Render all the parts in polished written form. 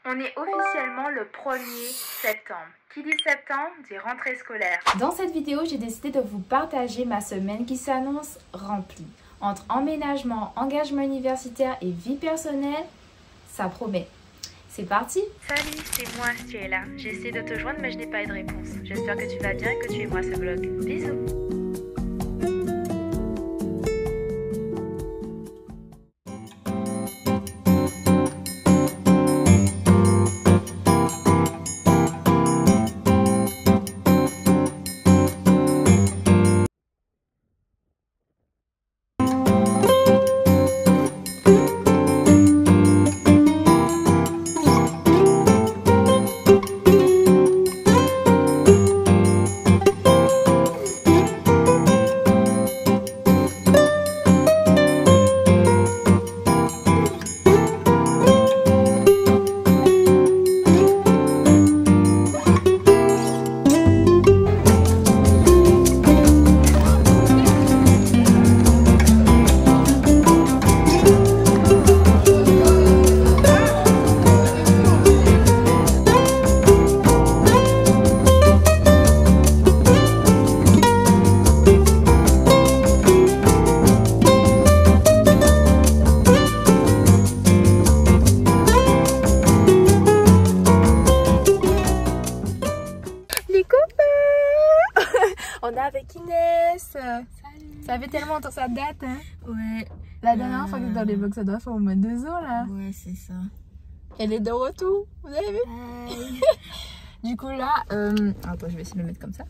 On est officiellement le 1er septembre. Qui dit septembre dit rentrée scolaire. Dans cette vidéo, j'ai décidé de vous partager ma semaine qui s'annonce remplie. Entre emménagement, engagement universitaire et vie personnelle, ça promet. C'est parti! Salut, c'est moi, tu es là. J'ai essayé de te joindre mais je n'ai pas eu de réponse. J'espère que tu vas bien et que tu aimeras ce vlog. Bisous! On est avec Inès. Salut. Ça fait tellement longtemps, ça date, hein? Ouais. La dernière fois que dans les vlogs, ça doit faire au moins 2 ans, là. Ouais, c'est ça. Elle est de retour, vous avez vu? Du coup, là, attends, je vais essayer de le mettre comme ça.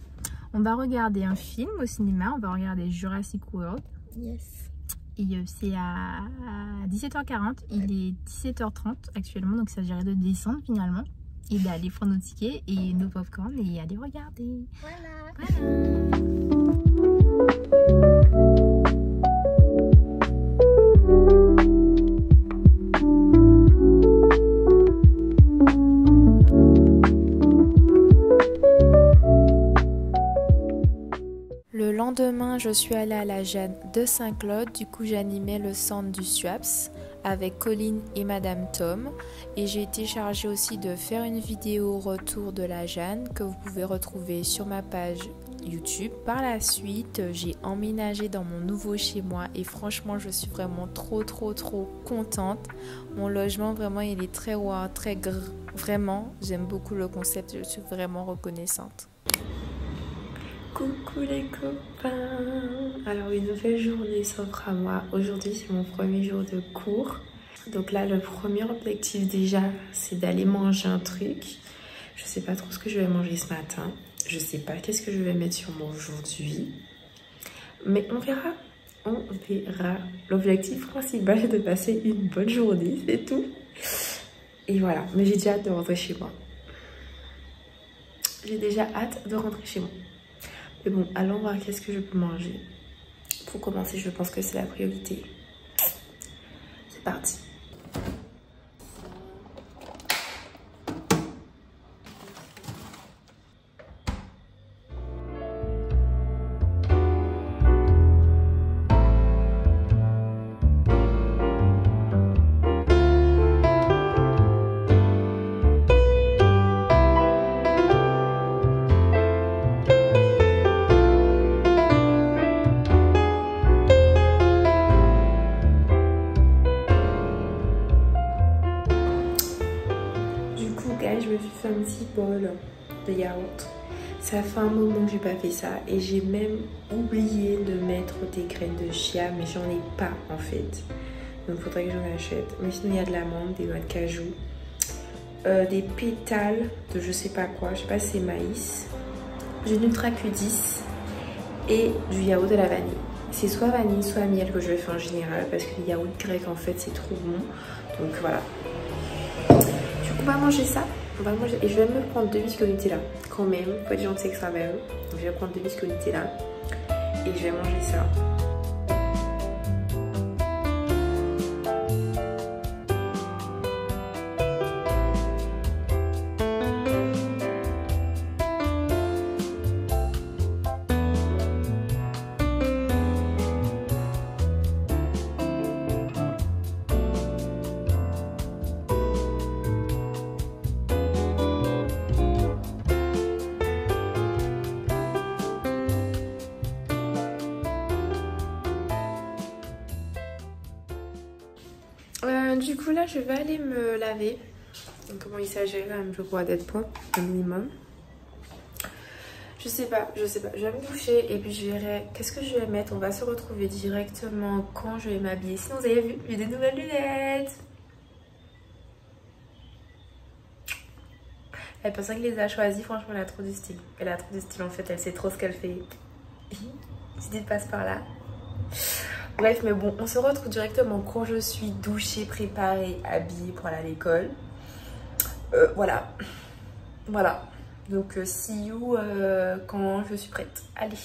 On va regarder un film au cinéma. On va regarder Jurassic World. Yes. Et c'est à 17h40. Il est 17h30 actuellement, donc il s'agirait de descendre finalement. Et d'aller prendre nos tickets et nos popcorn et aller regarder. Voilà. Le lendemain, je suis allée à la Jeanne de Saint-Claude. Du coup, j'animais le centre du SUAPS avec Colline et Madame Tom. Et j'ai été chargée aussi de faire une vidéo retour de la Jeanne que vous pouvez retrouver sur ma page YouTube. Par la suite, j'ai emménagé dans mon nouveau chez moi et franchement, je suis vraiment trop contente. Mon logement, vraiment, il est très wow, très gr. Vraiment, j'aime beaucoup le concept, je suis vraiment reconnaissante. Coucou les copains! Alors une nouvelle journée s'offre à moi. Aujourd'hui c'est mon premier jour de cours. Donc là le premier objectif déjà c'est d'aller manger un truc. Je sais pas trop ce que je vais manger ce matin. Je sais pas qu'est-ce que je vais mettre sur moi aujourd'hui. Mais on verra. On verra. L'objectif principal est de passer une bonne journée, c'est tout. Et voilà, mais j'ai déjà hâte de rentrer chez moi. J'ai déjà hâte de rentrer chez moi. Mais bon, allons voir qu'est-ce que je peux manger. Pour commencer, je pense que c'est la priorité. C'est parti. Je me suis fait un petit bol de yaourt. Ça fait un moment que j'ai pas fait ça et j'ai même oublié de mettre des graines de chia, mais j'en ai pas en fait. Donc il faudrait que j'en achète. Mais sinon il y a de l'amande, des noix de cajou, des pétales de je sais pas quoi, je sais pas si c'est maïs, du Nutri Q10 et du yaourt de la vanille. C'est soit vanille soit miel que je fais en général parce que le yaourt grec en fait c'est trop bon. Donc voilà. Du coup on va manger ça. On va manger et je vais me prendre 2 biscuits au Nutella quand même, faut être gentil avec soi-même. Donc je vais prendre 2 biscuits au Nutella et je vais manger ça. du coup là je vais aller me laver. Donc comment il s'agit là, je crois d'être propre au minimum. Je sais pas, je vais me doucher et puis je verrai qu'est-ce que je vais mettre. On va se retrouver directement quand je vais m'habiller. Sinon vous avez vu, j'ai des nouvelles lunettes. La personne qui les a choisies, franchement elle a trop de style. Elle a trop de style en fait, elle sait trop ce qu'elle fait. Si tu passes par là. Bref, mais bon, on se retrouve directement quand je suis douchée, préparée, habillée pour aller à l'école. Voilà. Voilà. Donc, see you quand je suis prête. Allez.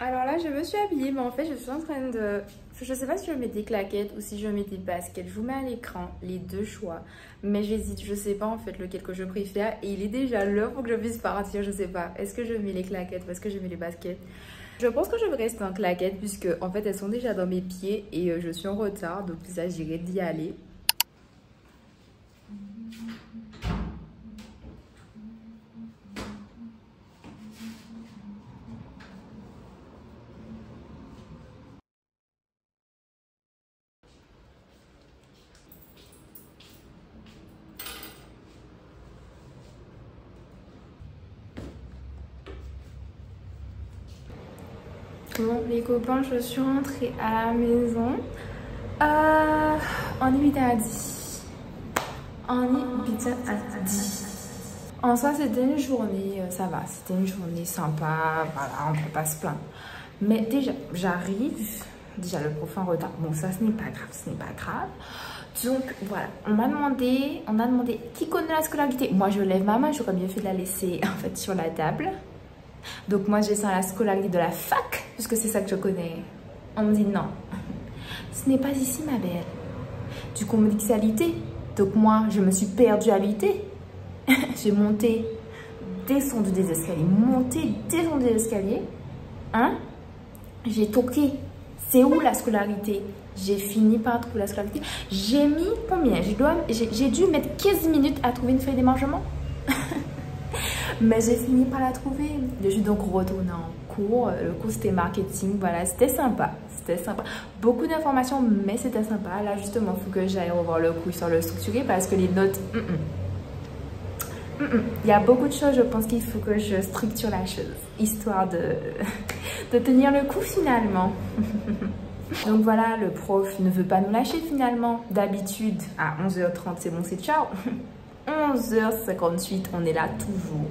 Alors là, je me suis habillée, mais en fait, je suis en train de... Je sais pas si je mets des claquettes ou si je mets des baskets. Je vous mets à l'écran les deux choix. Mais j'hésite, je sais pas en fait lequel que je préfère. Et il est déjà l'heure pour que je puisse partir, je sais pas. Est-ce que je mets les claquettes ou est-ce que je mets les baskets? Je pense que je vais rester en claquettes puisque en fait elles sont déjà dans mes pieds et je suis en retard. Donc il s'agirait d'y aller. Bon les copains, je suis rentrée à la maison. On est 8 à 10. On est 8 à 10. En soi c'était une journée, ça va, c'était une journée sympa, voilà, on ne peut pas se plaindre. Mais déjà, j'arrive, déjà le prof en retard, bon ça ce n'est pas grave, ce n'est pas grave. Donc voilà, on a demandé qui connaît la scolarité. Moi je lève ma main, j'aurais bien fait de la laisser en fait sur la table. Donc moi j'ai ça à la scolarité de la fac, puisque c'est ça que je connais. On me dit non, ce n'est pas ici ma belle. Du coup on me dit que c'est à l'IT. Donc moi je me suis perdue à l'IT. J'ai monté, descendu des escaliers, monté, descendu des escaliers. Hein? J'ai toqué. C'est où la scolarité? J'ai fini par trouver la scolarité. J'ai mis combien? J'ai dû mettre 15 minutes à trouver une feuille d'émargement. Mais j'ai fini par la trouver. Je suis donc retournée en cours. Le cours c'était marketing. Voilà, c'était sympa. C'était sympa. Beaucoup d'informations, mais c'était sympa. Là justement, il faut que j'aille revoir le cours sur le structuré parce que les notes... Il y a beaucoup de choses, je pense qu'il faut que je structure la chose. Histoire de tenir le coup finalement. Donc voilà, le prof ne veut pas nous lâcher finalement. D'habitude, à 11h30, c'est bon, c'est ciao. 11h58, on est là toujours.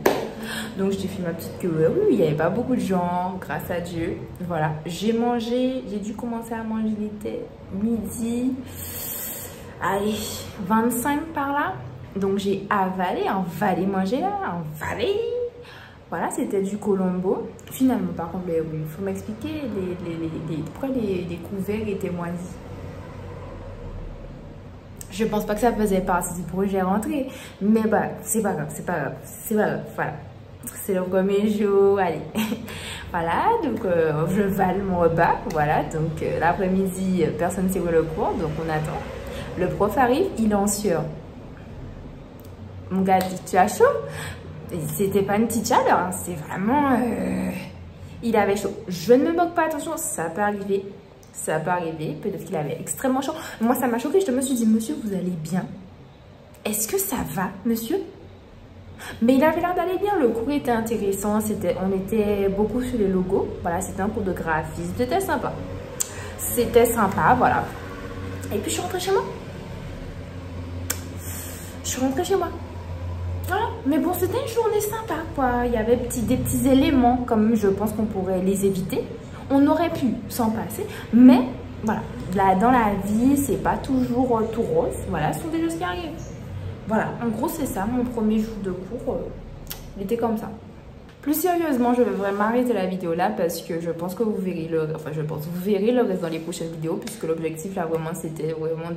Donc je t'ai fait ma petite queue. Oui, il n'y avait pas beaucoup de gens, grâce à Dieu. Voilà, j'ai mangé, j'ai dû commencer à manger, il était midi. Allez, 25 par là. Donc j'ai avalé, manger là, avalé. Voilà, c'était du Colombo. Finalement, par contre, il faut m'expliquer pourquoi les couverts étaient moisis. Je pense pas que ça faisait partie du projet rentré. Mais bah, c'est pas grave, c'est pas grave. C'est pas grave, voilà. C'est le premier jour, allez. Voilà, donc je vale mon repas. Voilà, donc l'après-midi, personne ne sait où est le cours, donc on attend. Le prof arrive, il est en sueur. Mon gars dit, tu as chaud? C'était pas une petite chaleur, hein. C'est vraiment... Il avait chaud. Je ne me moque pas, attention, ça peut arriver. Ça peut arriver, peut-être qu'il avait extrêmement chaud. Moi, ça m'a choqué. Je me suis dit, monsieur, vous allez bien? Est-ce que ça va, monsieur? Mais il avait l'air d'aller bien. Le cours était intéressant. On était beaucoup sur les logos. Voilà, c'était un cours de graphisme. C'était sympa. C'était sympa, voilà. Et puis, je suis rentrée chez moi. Voilà, mais bon, c'était une journée sympa, quoi. Il y avait des petits éléments, comme je pense qu'on pourrait les éviter. On aurait pu s'en passer, mais voilà, là, dans la vie, c'est pas toujours tout rose. Voilà, ce sont des choses qui arrivent. Voilà, en gros, c'est ça, mon premier jour de cours, il était comme ça. Plus sérieusement, je vais vraiment arrêter la vidéo là parce que je pense que vous verrez vous verrez le reste dans les prochaines vidéos puisque l'objectif là vraiment c'était vraiment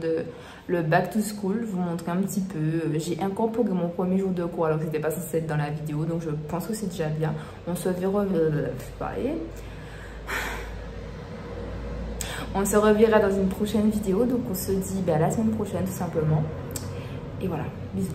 le back to school, vous montrer un petit peu. J'ai incorporé mon premier jour de cours alors que c'était pas censé être dans la vidéo, donc je pense que c'est déjà bien. On se verra, on se reverra dans une prochaine vidéo, donc on se dit à la semaine prochaine tout simplement. Et voilà, bisous.